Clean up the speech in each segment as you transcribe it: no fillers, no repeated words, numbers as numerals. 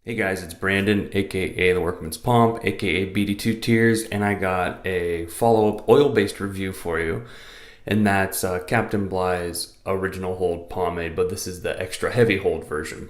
Hey guys, it's Brandon, aka The Workman's Pomp, aka BD2 Tears, and I got a follow-up oil-based review for you, and that's Captain Blys Original Hold Pomade, but this is the extra heavy hold version.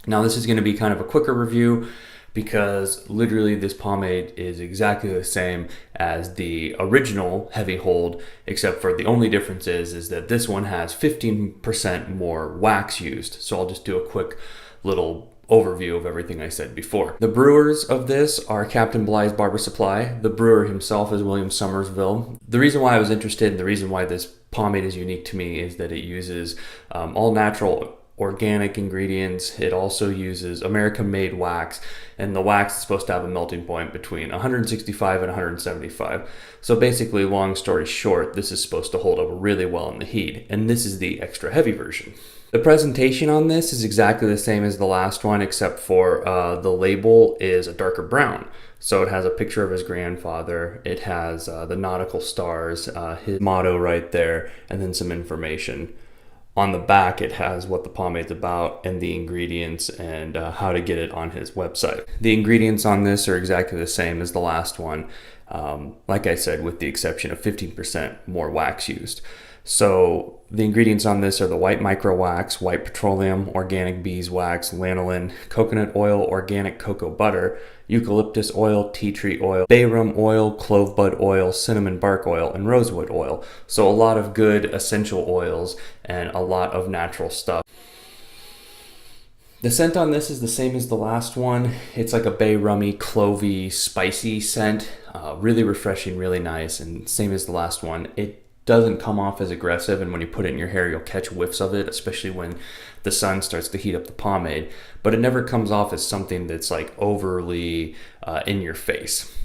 Now this is going to be kind of a quicker review because literally this pomade is exactly the same as the original heavy hold, except for the only difference is that this one has 15% more wax used. So I'll just do a quick little overview of everything I said before. The brewers of this are Captain Blys Barber Supply. The brewer himself is William Somersville. The reason why I was interested and the reason why this pomade is unique to me is that it uses all natural organic ingredients. It also uses American-made wax, and the wax is supposed to have a melting point between 165 and 175. So basically, long story short, this is supposed to hold up really well in the heat, and this is the extra heavy version. The presentation on this is exactly the same as the last one, except for the label is a darker brown. So it has a picture of his grandfather, it has the nautical stars, his motto right there, and then some information. On the back, it has what the pomade's about and the ingredients and how to get it on his website. The ingredients on this are exactly the same as the last one, like I said, with the exception of 15% more wax used. So the ingredients on this are the white micro wax, white petroleum, organic beeswax, lanolin, coconut oil, organic cocoa butter, eucalyptus oil, tea tree oil, bay rum oil, clove bud oil, cinnamon bark oil, and rosewood oil. So a lot of good essential oils and a lot of natural stuff. The scent on this is the same as the last one. It's like a bay rummy, clovey, spicy scent. Really refreshing, really nice, and same as the last one. It doesn't come off as aggressive, and when you put it in your hair, you'll catch whiffs of it, especially when the sun starts to heat up the pomade. But it never comes off as something that's like overly in your face.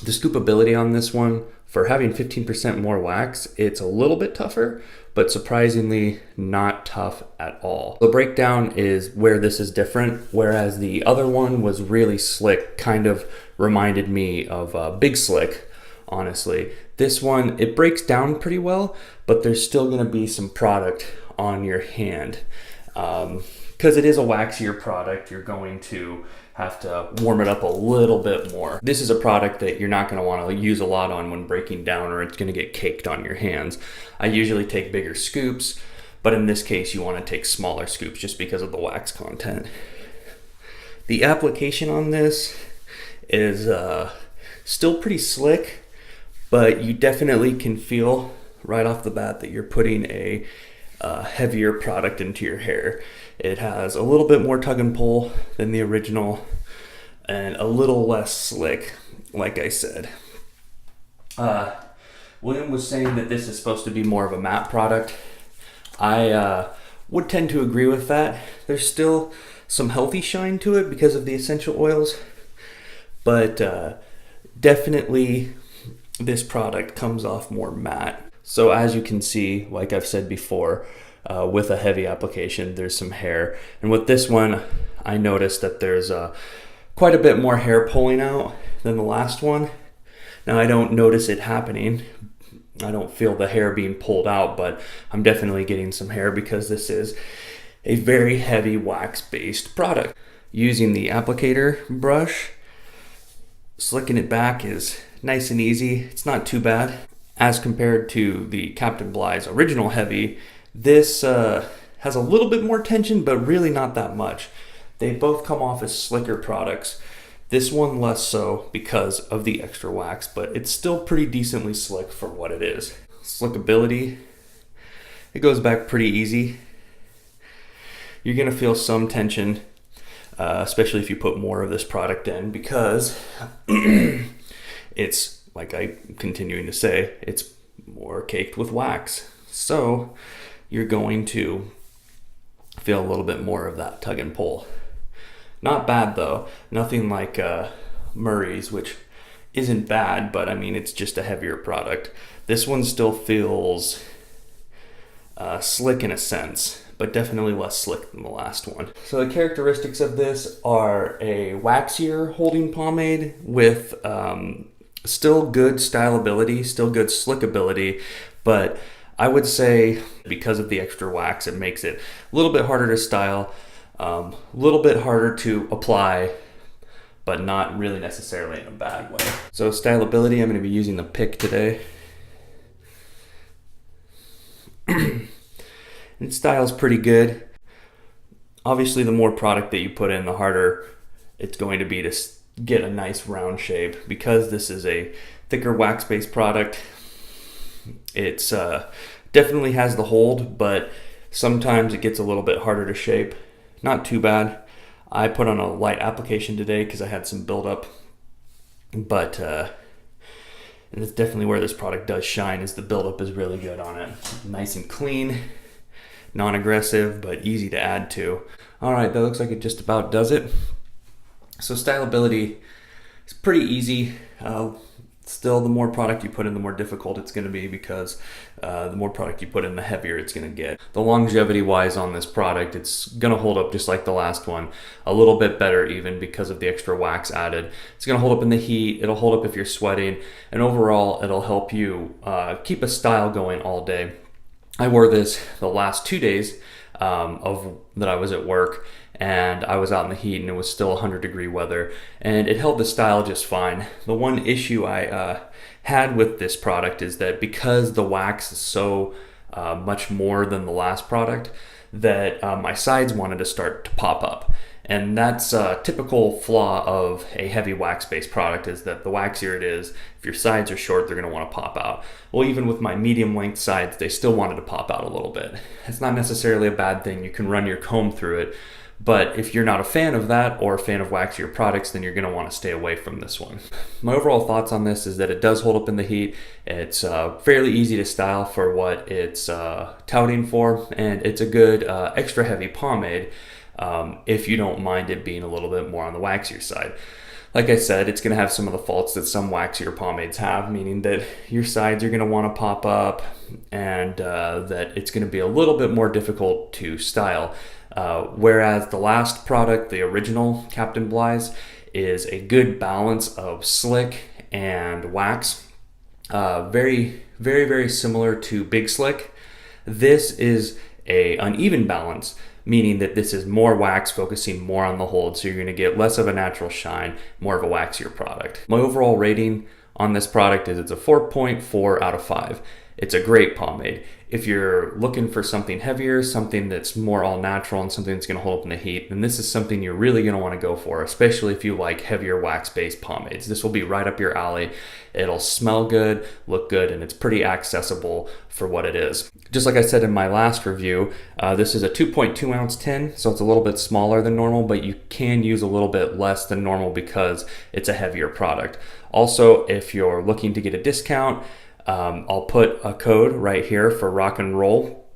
The scoopability on this one, for having 15% more wax, it's a little bit tougher, but surprisingly not tough at all. The breakdown is where this is different, whereas the other one was really slick, kind of reminded me of Big Slick. Honestly, this one, it breaks down pretty well, but there's still going to be some product on your hand. Because it is a waxier product, you're going to have to warm it up a little bit more. This is a product that you're not going to want to use a lot on when breaking down, or it's going to get caked on your hands. I usually take bigger scoops, but in this case you want to take smaller scoops just because of the wax content. The application on this is still pretty slick, but you definitely can feel right off the bat that you're putting a heavier product into your hair. It has a little bit more tug and pull than the original and a little less slick, like I said. William was saying that this is supposed to be more of a matte product. I would tend to agree with that. There's still some healthy shine to it because of the essential oils, but definitely this product comes off more matte. So as you can see, like I've said before, with a heavy application, there's some hair. And with this one, I noticed that there's quite a bit more hair pulling out than the last one. Now I don't notice it happening. I don't feel the hair being pulled out, but I'm definitely getting some hair because this is a very heavy wax-based product. Using the applicator brush, slicking it back is nice and easy. It's not too bad. As compared to the Captain Blys original heavy, this has a little bit more tension, but really not that much. They both come off as slicker products. This one less so because of the extra wax, but it's still pretty decently slick for what it is. Slickability, it goes back pretty easy. You're gonna feel some tension, especially if you put more of this product in, because it's, like I'm continuing to say, it's more caked with wax. So you're going to feel a little bit more of that tug and pull. Not bad though, nothing like Murray's, which isn't bad, but I mean, it's just a heavier product. This one still feels slick in a sense, but definitely less slick than the last one. So the characteristics of this are a waxier holding pomade with still good styleability, still good slickability, but I would say because of the extra wax, it makes it a little bit harder to style. A little bit harder to apply, but not really necessarily in a bad way. So styleability, I'm going to be using the pick today. It styles pretty good. Obviously, the more product that you put in, the harder it's going to be to get a nice round shape. Because this is a thicker wax-based product, it's definitely has the hold, but sometimes it gets a little bit harder to shape. Not too bad. I put on a light application today because I had some buildup, but and it's definitely where this product does shine, is the buildup is really good on it. Nice and clean, non-aggressive, but easy to add to. All right, that looks like it just about does it. So styleability is pretty easy. Still, the more product you put in, the more difficult it's going to be, because the more product you put in, the heavier it's going to get. The longevity wise on this product, it's going to hold up just like the last one, a little bit better even because of the extra wax added. It's going to hold up in the heat, it'll hold up if you're sweating, and overall it'll help you keep a style going all day. I wore this the last 2 days that I was at work, and I was out in the heat and it was still 100-degree weather, and it held the style just fine. The one issue I had with this product is that because the wax is so much more than the last product, that my sides wanted to start to pop up. And that's a typical flaw of a heavy wax-based product, is that the waxier it is, if your sides are short, they're going to want to pop out. Well, even with my medium length sides, they still wanted to pop out a little bit. It's not necessarily a bad thing. You can run your comb through it. But if you're not a fan of that, or a fan of waxier products, then you're going to want to stay away from this one. My overall thoughts on this is that it does hold up in the heat. It's fairly easy to style for what it's touting for, and it's a good extra heavy pomade if you don't mind it being a little bit more on the waxier side. Like I said, it's going to have some of the faults that some waxier pomades have, meaning that your sides are going to want to pop up, and that it's going to be a little bit more difficult to style. Whereas the last product, the original Captain Blys, is a good balance of slick and wax. Very, very, very similar to Big Slick. This is a uneven balance, meaning that this is more wax, focusing more on the hold, so you're going to get less of a natural shine, more of a waxier product. My overall rating on this product is it's a 4.4 out of 5. It's a great pomade. If you're looking for something heavier, something that's more all natural, and something that's going to hold up in the heat, then this is something you're really going to want to go for, especially if you like heavier wax-based pomades. This will be right up your alley. It'll smell good, look good, and it's pretty accessible for what it is. Just like I said in my last review, this is a 2.2 ounce tin, so it's a little bit smaller than normal, but you can use a little bit less than normal because it's a heavier product. Also, if you're looking to get a discount, I'll put a code right here for rock and roll,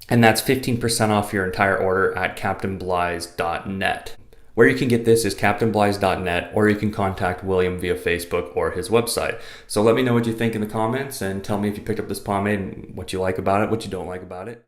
and that's 15% off your entire order at captainblys.net. Where you can get this is captainblys.net, or you can contact William via Facebook or his website. So let me know what you think in the comments, and tell me if you picked up this pomade and what you like about it, what you don't like about it.